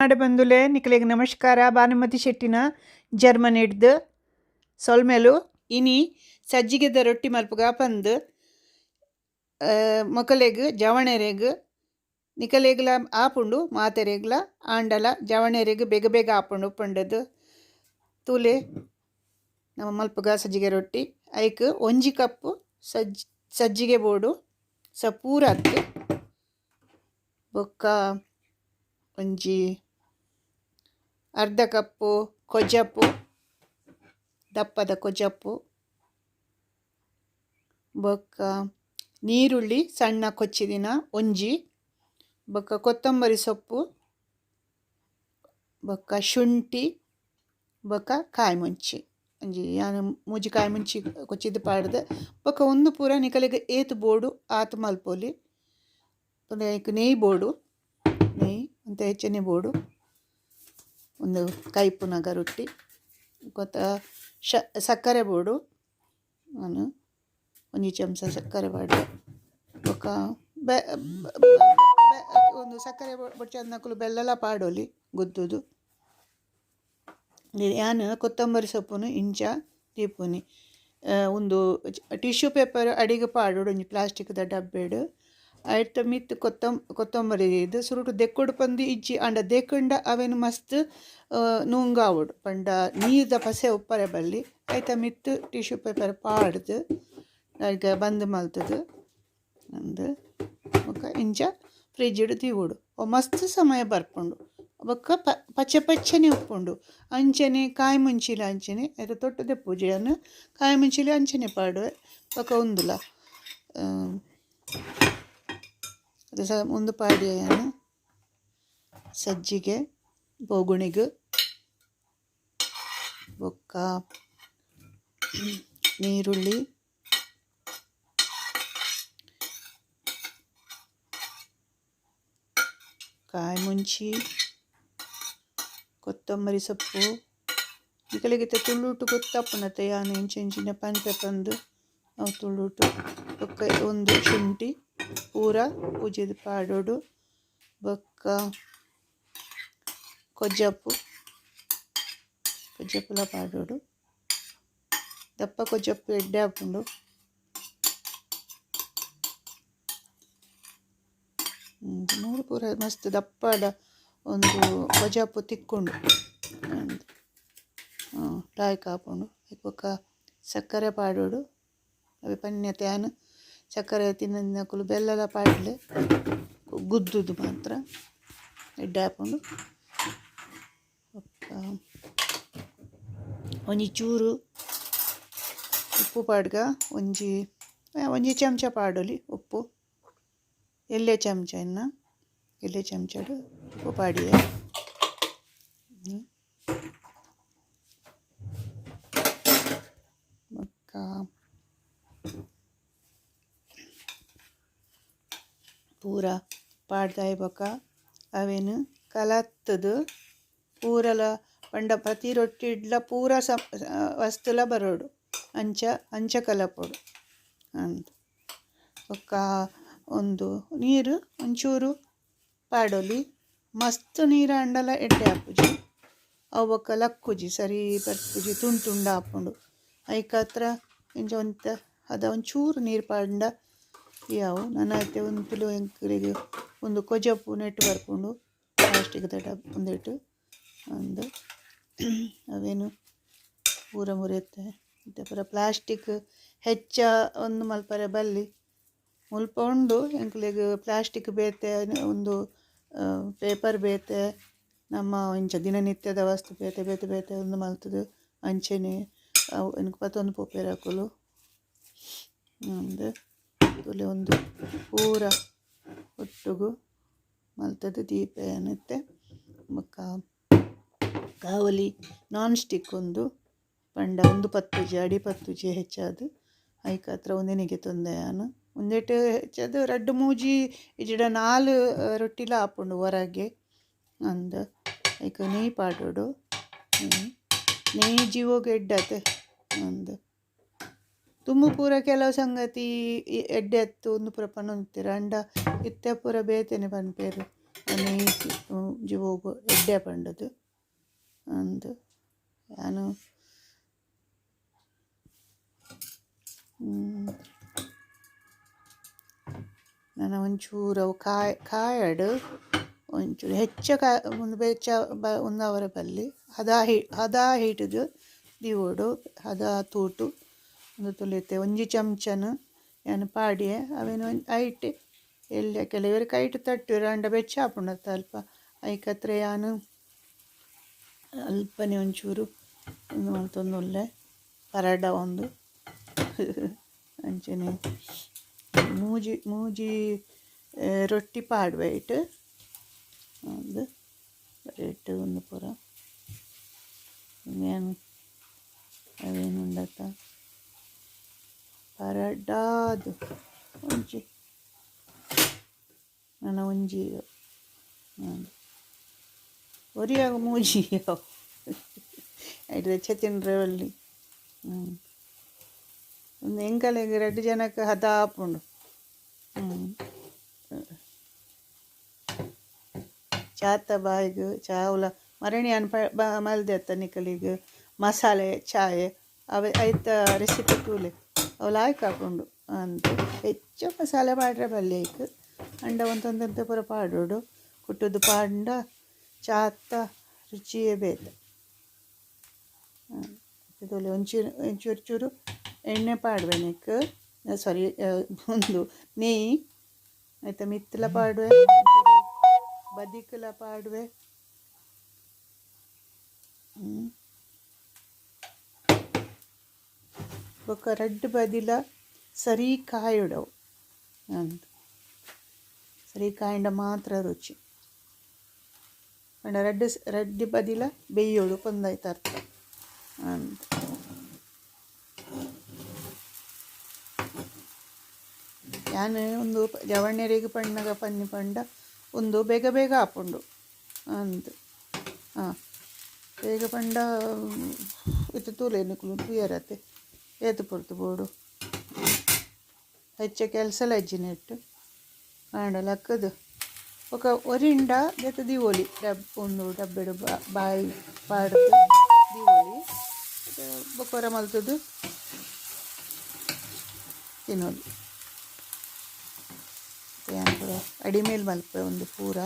ನಾಡೆ ಬಂದುಲೆ ನಿಕಲಿಗೆ ನಮಸ್ಕಾರ. ಭಾನುಮತಿ ಶೆಟ್ಟಿನ ಜರ್ಮನ್ ಹಿಡ್ದು ಸೊಲ್ಮೆಲು ಇನಿ ಸಜ್ಜಿಗೆದ ರೊಟ್ಟಿ ಮಲ್ಪುಗ ಪಂದು ಮೊಕಲೆಗ್ ಜವಣೆರೆಗ್ ನಿಕಲೆಗ್ಲ ಆಪುಂಡು ಮಾತೆರೆಗ್ಲ ಆಂಡಲ ಜವಣೆರೆಗ್ ಬೇಗ ಬೇಗ ಆಪುಂಡು ಉಪ್ಪಂಡದು ತೂಲೆ ನಮ್ಮ ಮಲ್ಪುಗ ಸಜ್ಜಿಗೆ ರೊಟ್ಟಿ ಐಕ್ 1 ಕಪ್ ಸಜ್ಜಿಗೆ ಬೋಡು ಪೂರ ಹತ್ತು ಬೊಕ್ಕ ಒಂಜಿ ಅರ್ಧ ಕಪ್ಪು ಕೊಜ್ಜಪ್ಪು ದಪ್ಪದ ಕೊಜ್ಜಪ್ಪು ಬೊಕ್ಕ ನೀರುಳ್ಳಿ ಸಣ್ಣ ಕೊಚ್ಚಿದಿನ ಒಂಜಿ ಬೊಕ್ಕ ಕೊತ್ತಂಬರಿ ಸೊಪ್ಪು ಬೊಕ್ಕ ಶುಂಠಿ ಬೊಕ್ಕ ಕಾಯಿ ಮುಂಚಿ ಒಂಜಿ ಯಾನು ಮೂಜಿ ಕಾಯಿ ಮುಂಚಿ ಕೊಚ್ಚಿದ್ದು ಪಾಡ್ದು ಬೊಕ್ಕ ಒಂದು ಪೂರ ನಿಕಲಿಗೆ ಏತು ಬೋಡು ಆತು ಮಲ್ಪೊಲಿ ನೆಯ್ ಬೋಡು ನೆಯ್ ಅಂತ ಹೆಚ್ಚನೆ ಬೋಡು ಒಂದು ಕೈಪುನಗ ರೊಟ್ಟಿ ಗೊತ್ತ ಸಕ್ಕರೆ ಬೋಡು ನಾನು ಒಂಜಿ ಚಮಚ ಸಕ್ಕರೆ ಬಾಡಿದೆ ಬೊಕ್ಕ ಒಂದು ಸಕ್ಕರೆ ಬೊಚ್ಚಂದಕ್ಕಲು ಬೆಲ್ಲಲ ಪಾಡೋಲಿ ಗುದ್ದುದು ಯಾನು ಕೊತ್ತಂಬರಿ ಸೊಪ್ಪುನು ಇಂಚ ದೀಪುನಿ ಒಂದು ಟಿಶ್ಯೂ ಪೇಪರ್ ಅಡಿಗೆ ಪಾಡೋಡು ಒಂಜಿ ಪ್ಲಾಸ್ಟಿಕ್ದ ಡಬ್ಬೆಡು ಐಟ್ ಮಿತ್ ಕೊತ್ತಂಬರಿ ಇದು ಸುರುಟು ದೆಕ್ಕುಡು ಪಂದು ಇಜ್ಜಿ ಅಂಡ ದೆಕ್ಕಂಡ ಅವೇನು ಮಸ್ತ್ ನುಂಗಾವುಡು ಪಂಡ ನೀರ್ದ ಪಸೆ ಉಪ್ಪರೆ ಬಲ್ಲಿ ಐತ ಮಿತ್ ಟಿಶ್ಯೂ ಪೇಪರ್ ಪಾಡ್ದು ಈಗ ಬಂದ್ ಮಲ್ತದು ಅಂದು ಬೊಕ್ಕ ಇಂಚ ಫ್ರಿಜ್ಜಿಡು ತೀವುಡು ಮಸ್ತ್ ಸಮಯ ಬರ್ಪುಂಡು ಬೊಕ್ಕ ಪಚ್ಚೆ ಪಚ್ಚನೆ ಉಪ್ಪುಂಡು ಅಂಚನೆ ಕಾಯಿ ಮುಂಚಿಲ ಅಂಚನೆ ಐತ ತೊಟ್ಟದೆ ಪೂಜೆಯನ್ನು ಕಾಯಿ ಮುಂಚಿಲ ಅಂಚನೆ ಪಾಡುವೆ ಬೊಕ್ಕ ಉಂದುಲ ಅದು ಸಹ ಒಂದು ಪಾಡಿಯನ್ನು ಸಜ್ಜಿಗೆ ಬೋಗುಣಿಗು ಬೊಕ್ಕ ನೀರುಳ್ಳಿ ಕಾಯಿ ಮುಂಚಿ ಕೊತ್ತಂಬರಿ ಸೊಪ್ಪು ನಿಕಲಿಗೆ ತುಳುಟು ಗೊತ್ತಪ್ಪನತ್ತೆ ಯಾನು ಇಂಚಿನ ಪನ್ಪೆ ತಂದು ನಾವು ತುಳುಟು ಬೊಕ್ಕ ಒಂದು ಶುಂಠಿ ಪೂರ ಪೂಜೆದ ಪಾಡೋಡು ಬೊಕ್ಕ ಕೊಜ್ಜಪ್ಪುಲ ಪಾಡೋಡು ದಪ್ಪ ಕೊಜ್ಜಪ್ಪು ಎಡ್ಡೆ ಹಾಕೊಂಡು ಮೂರು ಪೂರ ಮಸ್ತ್ ದಪ್ಪಡ ಒಂದು ಕೊಜ್ಜಪ್ಪು ತಿಕ್ಕೊಂಡು ಲಾಯ್ಕ್ ಹಾಕೊಂಡು ಬೊಕ್ಕ ಸಕ್ಕರೆ ಪಾಡೋಡು ಅವೆ ಪನ್ಯತ್ಯಾನು ಸಕ್ಕರೆ ತಿನ್ನಕುಲು ಬೆಲ್ಲಲ ಪಾಡಲೆ ಗುದ್ದುದು ಮಾತ್ರ ಎಡ್ಡೆ ಹಾಕೊಂಡು ಒಂಜಿ ಚೂರು ಉಪ್ಪು ಪಾಡ್ಗ ಒಂಜಿ ಚಮಚ ಪಾಡೋಲಿ ಉಪ್ಪು ಎಲ್ಲೆ ಚಮಚ ಎಲ್ಲೆ ಚಮಚಡು ಉಪ್ಪು ಪಾಡಿಯ ಪೂರ ಪಾಡ್ದಾಯಿ ಬೊಕ್ಕ ಅವೇನು ಕಲತ್ತದು ಪೂರಲ ಪಂಡ ಪ್ರತಿ ರೊಟ್ಟಿ ಇಡ್ಲ ಪೂರ ವಸ್ತುಲ ಬರೋಡು ಅಂಚ ಕಲಪೋಡು ಅಂತ ಬೊಕ್ಕ ಒಂದು ನೀರು ಒಂಚೂರು ಪಾಡೋಲಿ ಮಸ್ತ್ ನೀರು ಅಂಡಲ ಎಡ್ಡೆ ಹಾಪುಜಿ ಅವು ಬೊಕ್ಕ ಲಕ್ಕುಜಿ ಸರಿ ಬರ್ಪುಜಿ ತುಂಡ ಹಾಕೊಂಡು ಐಕತ್ರ ಇಂಚ ಒಂತ ಅದ ಒಂಚೂರು ನೀರು ಪಾಂಡ ಯಾವು ನನ್ನತ್ತೆ ಒಂದು ಕಿಲೋ ಎಂಕರಿಗೆ ಒಂದು ಕೊಜ್ಜಪ್ಪು ನೆಟ್ಟು ಬರ್ಕೊಂಡು ಪ್ಲಾಸ್ಟಿಕ್ ಡಬ್ಬ ಒಂದಿಟ್ಟು ಒಂದು ಅವೇನು ಪೂರ ಮುರಿಯುತ್ತೆ ಮತ್ತು ಪೂರ ಪ್ಲಾಸ್ಟಿಕ್ ಹೆಚ್ಚ ಒಂದು ಮಲ್ಪರೆ ಬಲ್ಲಿ ಮುಲ್ಪ ಉಂಡು ಎಂಕ್ಲಿಗೆ ಪ್ಲಾಸ್ಟಿಕ್ ಬೇತೆ ಒಂದು ಪೇಪರ್ ಬೇತೆ ನಮ್ಮ ಇಂಚ ದಿನನಿತ್ಯದ ವಸ್ತು ಬೇತೆ ಒಂದು ಮಲ್ತದು ಅಂಚೆನೆ ಅವು ಎನ್ಗೆ ಪತ್ತೊಂದು ಪೋಪೇರು ಹಾಕಲು ಒಂದು ತುಲೆ ಒಂದು ಪೂರ ಒಟ್ಟುಗು ಮಲ್ತದು ದೀಪ ಏನತ್ತೆ ಬೊಕ್ಕ ಕಾವಲಿ ನಾನ್ ಸ್ಟಿಕ್ ಒಂದು ಪಂಡ ಒಂದು ಪತ್ತುಜಿ ಅಡಿ ಪತ್ತುಜಿ ಹೆಚ್ಚಾದು ಐಕ ಹತ್ರ ಒಂದೆನಿಗೆ ತೊಂದೆ ನಾನು ಒಂದೆಟ್ಟು ಹೆಚ್ಚದು 2-3 ಇಜಿಡ 4 ರೊಟ್ಟಿಲ ಹಾಪುಂಡು ಹೊರಗೆ ಅಂದ ಐಕ ನೆಯ್ ಪಾಡೋಡು ನೆಯ್ ಜೀವೋಗ ಎಡ್ಡತೆ ಅಂದು ತುಂಬ ಪೂರ ಕೆಲವು ಸಂಗತಿ ಎಡ್ಡೆ ಎತ್ತು ಒಂದು ಪೂರ ಪನೊಂತೀರ ಅಂಡ ಇತ್ತೆ ಪೂರ ಬೇತೇನೆ ಪನ್ಪೇರು ನೆಯ್ ಜೀವ ಹೋಗು ಎಡ್ಡೆ ಪಂಡದು ಅಂದು ನಾನು ನಾನು ಒಂಚೂರು ಅವು ಕಾಯಡು ಒಂಚೂರು ಹೆಚ್ಚು ಒಂದು ಬೆಚ್ಚ ಒಂದು ಅವರ ಬಲ್ಲಿ ಹದ ಹಿಡಿದು ದಿವೋಡು ಹದ ತೂಟು ಒಂದು ತುಳಿತೆ ಒಂಜಿ ಚಮಚನು ಏನು ಪಾಡಿ ಅವೇನು ಐಟ್ ಎಲ್ಲಿ ಕೆಲವರು ಕೈಟ್ ತಟ್ಟು ರಂಡ ಬೆಚ್ಚ ಹಾಪುಂಡತ್ತ ಅಲ್ಪ ಐಕತ್ರ ಯಾನು ಅಲ್ಪನೇ ಒಂಚೂರು ಒಂದು ಮಲ್ತೊಂದುಲ್ಲೆ ಪರಡ ಒಂದು ಅಂಚನೆ ಮೂಜಿ ರೊಟ್ಟಿ ಪಾಡುವೆ ಇಟ್ಟು ಒಂದು ರೇಟ್ ಒಂದು ಪೂರ ಏನು ಅವೇನು ಉಂಡತ್ತ ಪರಡಾದು ಒಂಜಿ ನನ್ನ ಒಂಜಿ ಒರಿಯಾಗ ಮೂಜಿ ಐದು ಹೆಚ್ಚ ತಿನ್ರೆ ಒಳ್ಳಿ ಒಂದು ಎಂಕಲೆಗೆ 2 ಜನಕ್ಕೆ ಹದ ಹಾಪುಂಡು ಚಾತ ಬಾಯಿಗೆ ಚಾವುಲ ಮರಣಿ ಮಲ್ದೆ ಅತ್ತ ನಿಕಲಿಗೆ ಮಸಾಲೆ ಚಾಯ್ ಅವೆ ಐತ ರೆಸಿಪಿ ತೂಲೆ ಅವಳು ಹಾಕೊಂಡು ಅಂತ ಹೆಚ್ಚು ಮಸಾಲೆ ಪಾಡ್ರೆ ಬಲ್ಲೆ ಐಕ್ ಅಂಡ ಒಂದೊಂದಂತ ಪೂರ ಪಾಡೋಡು ಕುಟ್ಟುದು ಪಾಂಡ ಚಾತ ರುಚಿಯೇ ಬೇಡ ಇದೊಲೆ ಒಂಚೂರು ಚೂರು ಎಣ್ಣೆ ಪಾಡುವೆ ನೆಕ್ ಸಾರಿ ಒಂದು ನೆಯ್ಯಿ ಆಯ್ತಾ ಮಿತ್ತಲ ಪಾಡುವೆ ಬದಿಕಲ ಪಾಡುವೆ ಬೊಕ್ಕ ರಡ್ಡು ಬದಿಲ ಸರಿ ಕಾಯಿಡವು ಅಂತ ಸರಿ ಕಾಯಿಂಡ ಮಾತ್ರ ರುಚಿ ಅಂಡ ರಡ್ಡು ಬದಿಲ ಬೇಯೋಡು ಕೊಂದಾಯ್ತು ಅರ್ಥ ಅಂತ ನಾನು ಒಂದು ಜವಣ್ಣರಿಗೆ ಪಣ್ಣಗ ಪನ್ನಿ ಪಂಡ ಒಂದು ಬೇಗ ಬೇಗ ಹಾಪುಂಡು ಅಂತ ಬೇಗ ಪಂಡ ಇತ್ತು ತೂಲೇನು ತೂಯರತ್ತೆ ಏತು ಪುರ್ತು ಬೋಡು ಹೆಚ್ಚ ಕೆಲಸ ಇಟ್ಟು ಆಂಡ ಲಕ್ಕದು ఒక ಒರಿಂಡ ಜೊತೆ ದಿವೋಲಿ ಒಂದು ಡಬ್ಬೆಡು ಬಾಯಿ ಪಾಡುದು ದಿವೋಲಿ ಬೊಕೊರ ಮಲ್ತದು ತಿನ್ನೋದು ಪೂರ ಅಡಿಮೇಲೆ ಮಲ್ಪೆ ಒಂದು ಪೂರ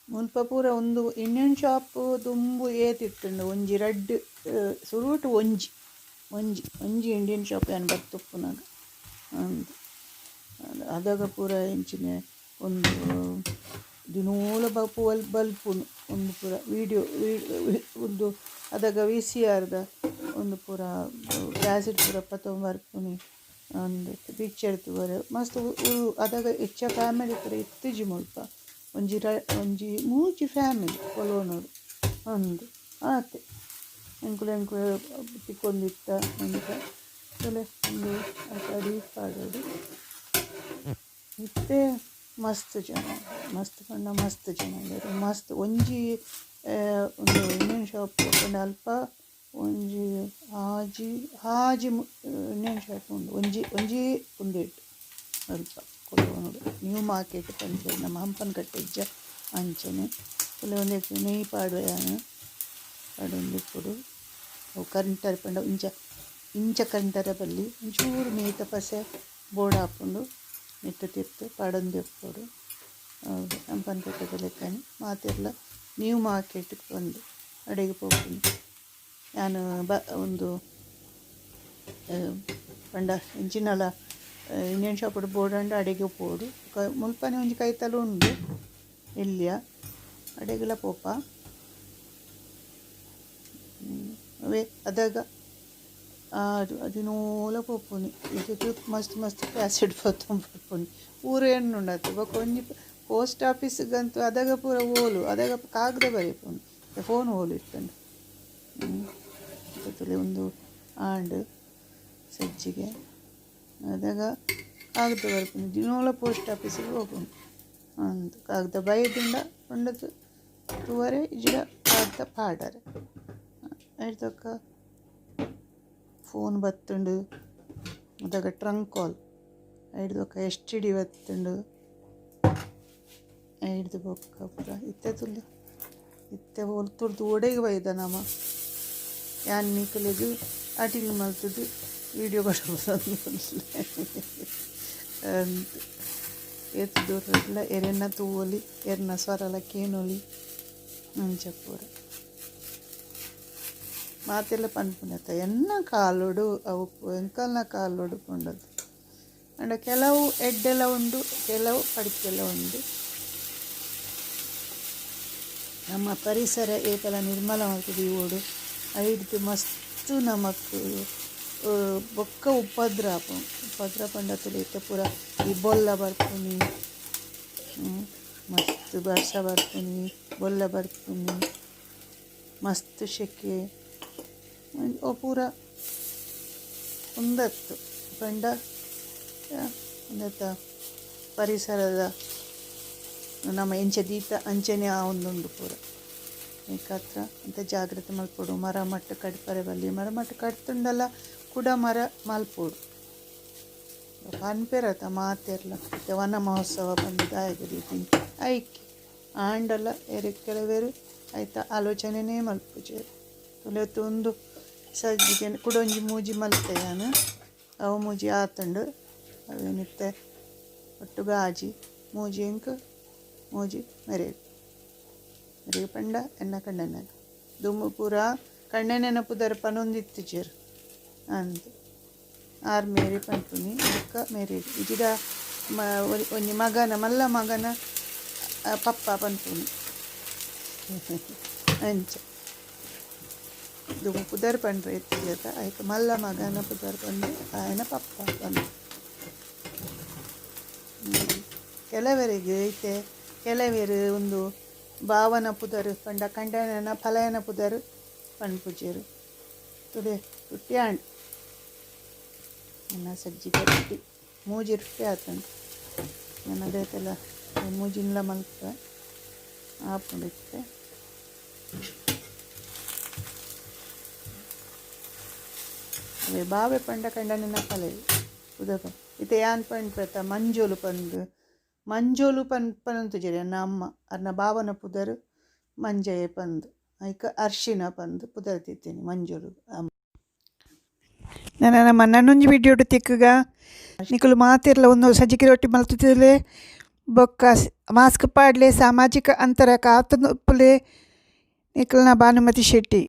ಮುಲ್ಪ ಪೂರ ಒಂದು ಇಂಡಿಯನ್ ಶಾಪ್ ತುಂಬು ಏತಿಟ್ಟುಂಡು ಒಂಜಿ ರಡ್ಡು ಸುರುಟು ಒಂಜಿ ಇಂಡಿಯನ್ ಶಾಪ್ ಏನು ಬರ್ತುಪ್ಪುನಾಗ ಅಂದು ಅದಾಗ ಪೂರ ಎಂಚಿನ ಒಂದು ದಿನೋಲ ಬಲ್ಪುನು ಒಂದು ಪೂರ ವಿಡಿಯೋ ಒಂದು ಅದಾಗ VCRದ ಒಂದು ಪೂರ ಕ್ಯಾಸೆಟ್ ಪೂರ ಪತ್ತೊಂಬರ್ಪುನಿ ಒಂದು ಪಿಕ್ಚರ್ ತೂವರೆ ಮಸ್ತ್ ಅದಾಗ ಹೆಚ್ಚ ಫ್ಯಾಮಿಲಿ ಪೂರ ಇತ್ತಿಜಿ ಮುಲ್ಪ ಒಂಜಿ ಮೂಜಿ ಫ್ಯಾಮಿಲಿ ಕೊಲೋನೋಡು ಒಂದು ಆತೆ ಎಂಕುಲು ತಿಕ್ಕೊಂದಿತ್ತ ಅಂತ ಒಂದು ಅಡಿ ಪಾಡೋದು ಇತ್ತೆ ಮಸ್ತ್ ಚೆನ್ನಾಗಿ ಮಸ್ತ್ ಪಂಡ ಮಸ್ತ್ ಚೆನ್ನಾಗಿ ಮಸ್ತ್ ಒಂಜಿ ಒಂದು ಇಂಡಿಯನ್ ಶಾಪ್ ಒಂದು ಅಲ್ಪ ಒಂಜಿ ಹಾಜಿ ಇಂಡಿಯನ್ ಶಾಪ್ ಉಂಡು ಒಂಜಿ ಉಂದಿಟ್ಟು ಅಲ್ಪ ಕೊಡುವನು ನ್ಯೂ ಮಾರ್ಕೆಟ್ ಪಂಚ ನಮ್ಮ ಹಂಪನಕಟ್ಟೆ ಇಜ್ಜ ಅಂಚನೆ ಒಂದು ನೆಯ್ಯಿ ಪಾಡುವೆಯಾನು ಪಾಡೊಂದು ಕೊಡು ಅವು ಕರೆಂಟರ್ ಪಂಡ ಇಂಚ ಕರೆಂಟರ ಬಲ್ಲಿ ಒಂಚೂರು ಮೇತ ಪಸೆ ಬೋರ್ಡ್ ಹಾಕೊಂಡು ನೆಟ್ಟು ತಿರ್ತು ಪಾಡೊಂದು ಎಪ್ಪೋಡು ಹೌದು ಹಂಪನಕಟ್ಟೆ ಲೆಕ್ಕನೆ ಮಾತೆಲ್ಲ ನ್ಯೂ ಮಾರ್ಕೆಟ್ಗೆ ಬಂದು ಅಡಿಗೆ ಹೋಗ್ತೀನಿ ನಾನು ಒಂದು ಪಂಡ ಇಂಚಿನಲ್ಲ ಇಂಡಿಯನ್ ಶಾಪ್ ಬೋರ್ಡ್ ಅಂಡ ಅಡಿಗೆ ಪೋಡು ಮುಲ್ಪನೆ ಒಂಜಿ ಕೈತಲು ಉಂಡು ಇಲ್ಲಿಯ ಅಡೆಗೆಲ್ಲ ಪೋಪ ಅವೇ ಅದಾಗ ಅದಿನೋಲ ಪೋಪುನಿ ಇದು ಮಸ್ತ್ ಮಸ್ತ್ ಕ್ಯಾಸೆಟ್ ಪತ್ತೊಂಬರ್ಪುನಿ ಪೂರ ಎಣ್ಣು ಉಂಡತ್ತು ಬೊಕ ಒಂಜಿ ಪೋಸ್ಟ್ ಆಫೀಸ್ಗಂತೂ ಅದಾಗ ಪೂರ ಓಲು ಅದಾಗ ಕಾಗದ ಬರೀಪುನು ಫೋನ್ ಓಲು ಇಟ್ಟಂಡು ಒಂದು ಆಂಡ್ ಸಜ್ಜಿಗೆ ಅದಾಗ ಕಾಗದ ಬರ್ಪುನಿ ದಿನೋಲ ಪೋಸ್ಟ್ ಆಫೀಸಿಗೆ ಹೋಗುನು ಅಂದು ಕಾಗದ ಬೈದಿಂದ ಕೊಂಡದು ತೂವರೆ ಇಜಿಡ ಕಾಗದ ಪಾಡರೆ ಐದಕ್ಕ ಫೋನ್ ಬತ್ತುಂಡು ಅದಾಗ ಟ್ರಂಕ್ ಕಾಲ್ ಐದಕ್ಕ STD ಬತ್ತುಂಡು ಐದು ಬೊಕ್ಕ ಪೂರ ಇತ್ತೆ ತುಲ್ಲು ಇತ್ತೆ ತುರ್ದು ಒಡೆಗೆ ಬೈದ ನಮ್ಮ ಯಾನ್ ನಿಕ್ಕಲೆದು ಅಟಿಂಗ್ ಮಲ್ತದ್ದು ವೀಡಿಯೋ ಕೊಡಬಹುದು ಅಂತ ಏತು ದೂರಲ್ಲ ಎರೆನ್ನ ತೂವಲಿ ಎರ್ನ ಸ್ವರಲ ಕೇನೊಲಿ ಅಂಚ ಪೂರ ಮಾತೆಲ್ಲ ಪನ್ಪುನತ್ತ ಎನ್ನ ಕಾಲೋಡು ಅವು ಎಂಕಲ್ನ ಕಾಲೋಡು ಕೊಂಡದ್ದು ಅಂಡ ಕೆಲವು ಎಡ್ಡೆಲ್ಲ ಉಂಡು ಕೆಲವು ಪಡಿಕೆಲ್ಲ ಉಂಡು ನಮ್ಮ ಪರಿಸರ ಏಪಲ ನಿರ್ಮಲ ಮಾಡ್ತದೆ ಓಡು ಐದು ಮಸ್ತು ನಮಕ್ ಬೊಕ್ಕ ಉಪದ್ರ ಪಂಡತುಲು ಇತ್ತೆ ಪೂರ ಈ ಬೊಲ್ಲ ಬರ್ಪುನಿ ಮಸ್ತ್ ವರ್ಷ ಬರ್ಪುನಿ ಬೊಲ್ಲ ಬರ್ಪುನಿ ಮಸ್ತ್ ಶೆಕೆ ಓ ಪೂರ ಒಂದತ್ತು ಪಂಡ ಒಂದತ್ತ ಪರಿಸರದ ನಮ್ಮ ಎಂಚ ದೀತ ಅಂಚನೆ ಆ ಒಂದುಂಡು ಪೂರ ಏಕತ್ರ ಅಂತ ಜಾಗ್ರತೆ ಮಲ್ಪೋಡು ಮರ ಮಟ್ಟ ಕಡ್ಪರೆ ಬಲ್ಲಿ ಮರ ಮಟ್ಟ ಕಟ್ತುಂಡಲ್ಲ ಕೂಡ ಮರ ಮಲ್ಪೋಡು ಅನ್ಪೇರತ ಮಾತೆರ್ಲ ಮತ್ತು ವನ ಮಹೋತ್ಸವ ಬಂದಿದ್ದು ಆಯ್ತು ರೀತಿ ಐಕೆ ಆಂಡಲ್ಲ ಕೆಲವೇರು ಆಯ್ತಾ ಆಲೋಚನೆನೇ ಮಲ್ಪುಜೇರು ತುಲೆತ್ತು ಒಂದು ಸಜ್ಜಿಗೆ ಕುಡೊಂಜಿ ಮೂಜಿ ಮಲ್ತೆ ನಾನು ಅವು ಮೂಜಿ ಆತಂಡು ಅವೇನಿತ್ತೆ ಒಟ್ಟು ಗಾಜಿ ಮೂಜಿ ಎಂಕ್ ಮೂಜಿ ಮೆರೆಗು ಪಂಡ ಎನ್ನ ಕಣ್ಣೆನ ದುಮ್ಮು ಪೂರ ಕಣ್ಣೆನೆನ ಪುದರ್ ಪನೊಂದಿತ್ತು ಚೇರು ಅಂದು ಆರು ಮೇರಿ ಪಂಪುನಿ ಅದಕ್ಕೆ ಮೇರಿ ಇಜಿದ ಒಂಜಿ ಮಗನ ಮಲ್ಲ ಮಗನ ಪಪ್ಪ ಪಂಪುನಿ ಅಂಚ ದುಮ್ಮು ಪುದರ್ ಪಂಡ್ರೆ ಎತ್ತಿಜತ ಆಯ್ತು ಮಲ್ಲ ಮಗನ ಪುದರ್ ಪಂಡು ಆಯನ ಪಪ್ಪ ಪಂಡು ಕೆಲವರಿಗೆ ಐತೆ ಕೆಲವೇರು ಒಂದು ಭಾವನ ಪುದರ್ ಪಂಡ ಕಂಡನ ಫಲಯನ ಪುದರ್ ಪಂಡ್ಪುಜೇರು ತುಡೆ ತುಟ್ಟಿ ಆಂಡ್ ನನ್ನ ಸಜ್ಜಿಗೆ ರೊಟ್ಟಿ ಮೂಜಿ ರೊಟ್ಟಿ ಆತಂಡು ನನ್ನದೈತೆಲ್ಲ ಮೂಜಿನ್ಲ ಮಲ್ಪ ಆಪುಂಡಿತ್ತೆ ಅವೇ ಬಾವೆ ಪಂಡ ಕಂಡನ ಫಲ ಉದಕ ಇತ್ತೆ ಯಾನ್ ಪಂಡ್ ಪ್ರತ ಮಂಜೋಲು ಪನಂತುಜೆರೆ ಅನ್ನ ಅಮ್ಮ ಅನ್ನ ಭಾವನ ಪುದರ್ ಮಂಜಯೆ ಪಂದು ಐಕ ಅರ್ಶಿನ ಪಂದು ಪುದರ್ ತಿತ್ತೀನಿ ಮಂಜೋಲು ಅಮ್ಮ ನಮ್ಮ ನನ್ನೊಂಜಿ ವಿಡಿಯೋ ತಿಕ್ಕಗ ನಿಕುಲು ಮಾತಿರ್ಲ ಒಂದು ಸಜ್ಜಿಗೆ ರೊಟ್ಟಿ ಮಲ್ತುತ್ತಿರಲೆ ಬೊಕ್ಕ ಮಾಸ್ಕ್ ಪಾಡ್ಲೆ ಸಾಮಾಜಿಕ ಅಂತರ ಕಾತುಪ್ಪಲೆ ನಿಕಲ್ನ ಭಾನುಮತಿ ಶೆಟ್ಟಿ.